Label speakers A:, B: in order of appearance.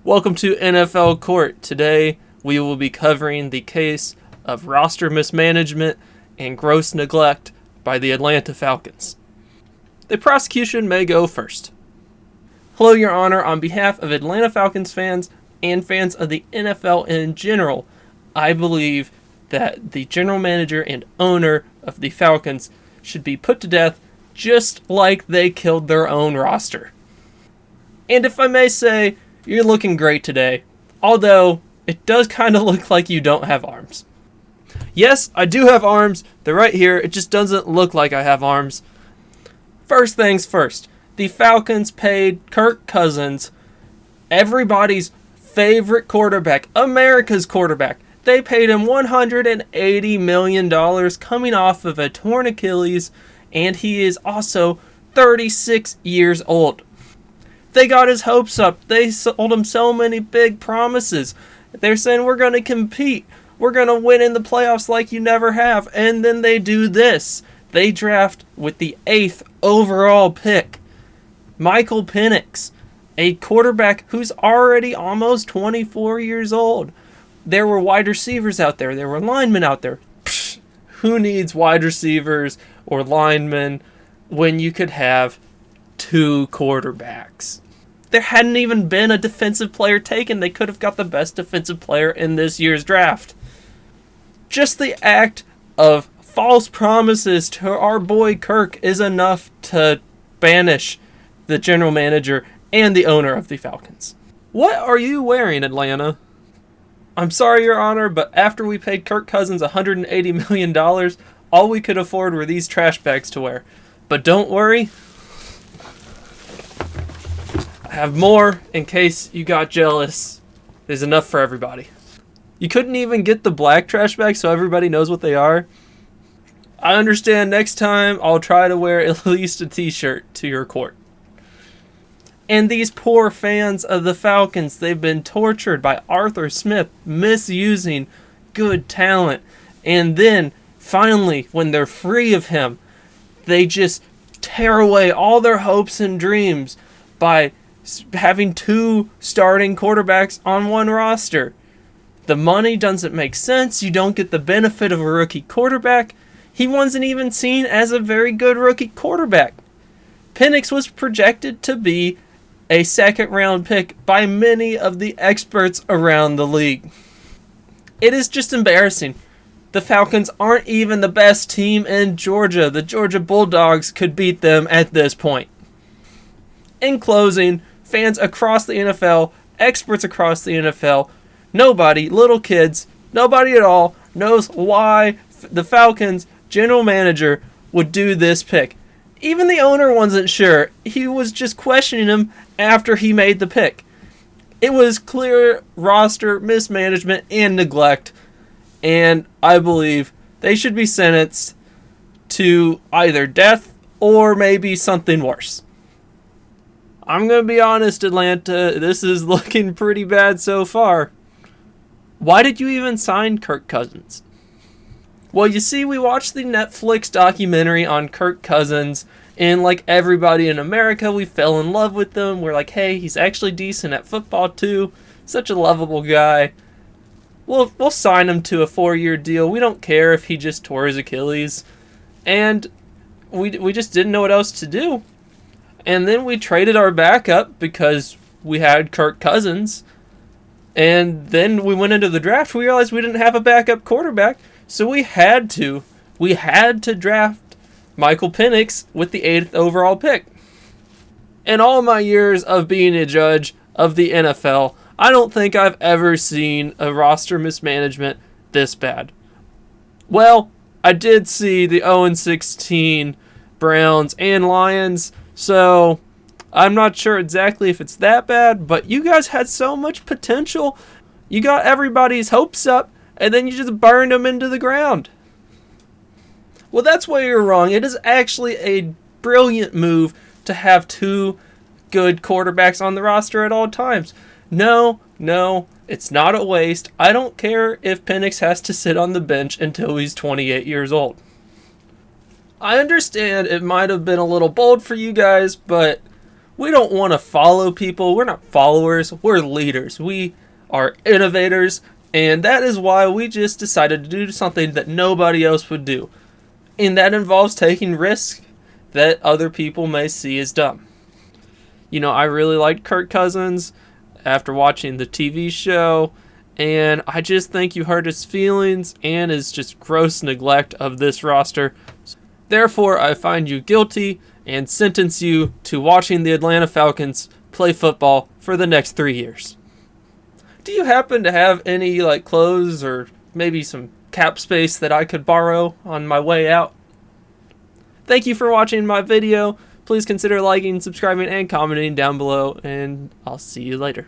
A: Welcome to NFL Court. Today we will be covering the case of roster mismanagement and gross neglect by the Atlanta Falcons. The prosecution may go first. Hello, Your Honor. On behalf of Atlanta Falcons fans and fans of the NFL in general, I believe that the general manager and owner of the Falcons should be put to death just like they killed their own roster. And if I may say, you're looking great today, although it does kind of look like you don't have arms. Yes, I do have arms. They're right here. It just doesn't look like I have arms. First things first, the Falcons paid Kirk Cousins, everybody's favorite quarterback, America's quarterback. They paid him $180 million coming off of a torn Achilles, and he is also 36 years old. They got his hopes up. They sold him so many big promises. They're saying, we're going to compete. We're going to win in the playoffs like you never have. And then they do this. They draft with the 8th overall pick Michael Penix, a quarterback who's already almost 24 years old. There were wide receivers out there. There were linemen out there. Psh, who needs wide receivers or linemen when you could have two quarterbacks? There hadn't even been a defensive player taken. They could have got the best defensive player in this year's draft. Just the act of false promises to our boy Kirk is enough to banish the general manager and the owner of the Falcons. What are you wearing, Atlanta? I'm sorry, Your Honor, but after we paid Kirk Cousins $180 million, all we could afford were these trash bags to wear. But don't worry, I have more in case you got jealous. There's enough for everybody. You couldn't even get the black trash bags so everybody knows what they are? I understand. Next time I'll try to wear at least a t-shirt to your court. And these poor fans of the Falcons, they've been tortured by Arthur Smith misusing good talent. And then, finally, when they're free of him, they just tear away all their hopes and dreams by having two starting quarterbacks on one roster. The money doesn't make sense. You don't get the benefit of a rookie quarterback. He wasn't even seen as a very good rookie quarterback. Penix was projected to be a second-round pick by many of the experts around the league. It is just embarrassing. The Falcons aren't even the best team in Georgia. The Georgia Bulldogs could beat them at this point. In closing, fans across the NFL, experts across the NFL, nobody, little kids, nobody at all knows why the Falcons general manager would do this pick. Even the owner wasn't sure. He was just questioning him after he made the pick. It was clear roster mismanagement and neglect, and I believe they should be sentenced to either death or maybe something worse. I'm going to be honest, Atlanta, this is looking pretty bad so far. Why did you even sign Kirk Cousins? Well, you see, we watched the Netflix documentary on Kirk Cousins, and like everybody in America, we fell in love with him. We're like, hey, he's actually decent at football too. Such a lovable guy. We'll sign him to a 4-year deal. We don't care if he just tore his Achilles. And we just didn't know what else to do. And then we traded our backup because we had Kirk Cousins. And then we went into the draft. We realized we didn't have a backup quarterback. So we had to draft Michael Penix with the 8th overall pick. In all my years of being a judge of the NFL, I don't think I've ever seen a roster mismanagement this bad. Well, I did see the 0-16 Browns and Lions, so I'm not sure exactly if it's that bad, but you guys had so much potential. You got everybody's hopes up, and then you just burned them into the ground. Well, that's where you're wrong. It is actually a brilliant move to have two good quarterbacks on the roster at all times. No, it's not a waste. I don't care if Penix has to sit on the bench until he's 28 years old. I understand it might have been a little bold for you guys, but We don't want to follow people. We're not followers. We're leaders. We are innovators. And that is why we just decided to do something that nobody else would do. And that involves taking risks that other people may see as dumb. You know, I really liked Kirk Cousins after watching the TV show. And I just think you hurt his feelings and his just gross neglect of this roster. Therefore, I find you guilty and sentence you to watching the Atlanta Falcons play football for the next 3 years. Do you happen to have any clothes or maybe some cap space that I could borrow on my way out? Thank you for watching my video. Please consider liking, subscribing, and commenting down below, and I'll see you later.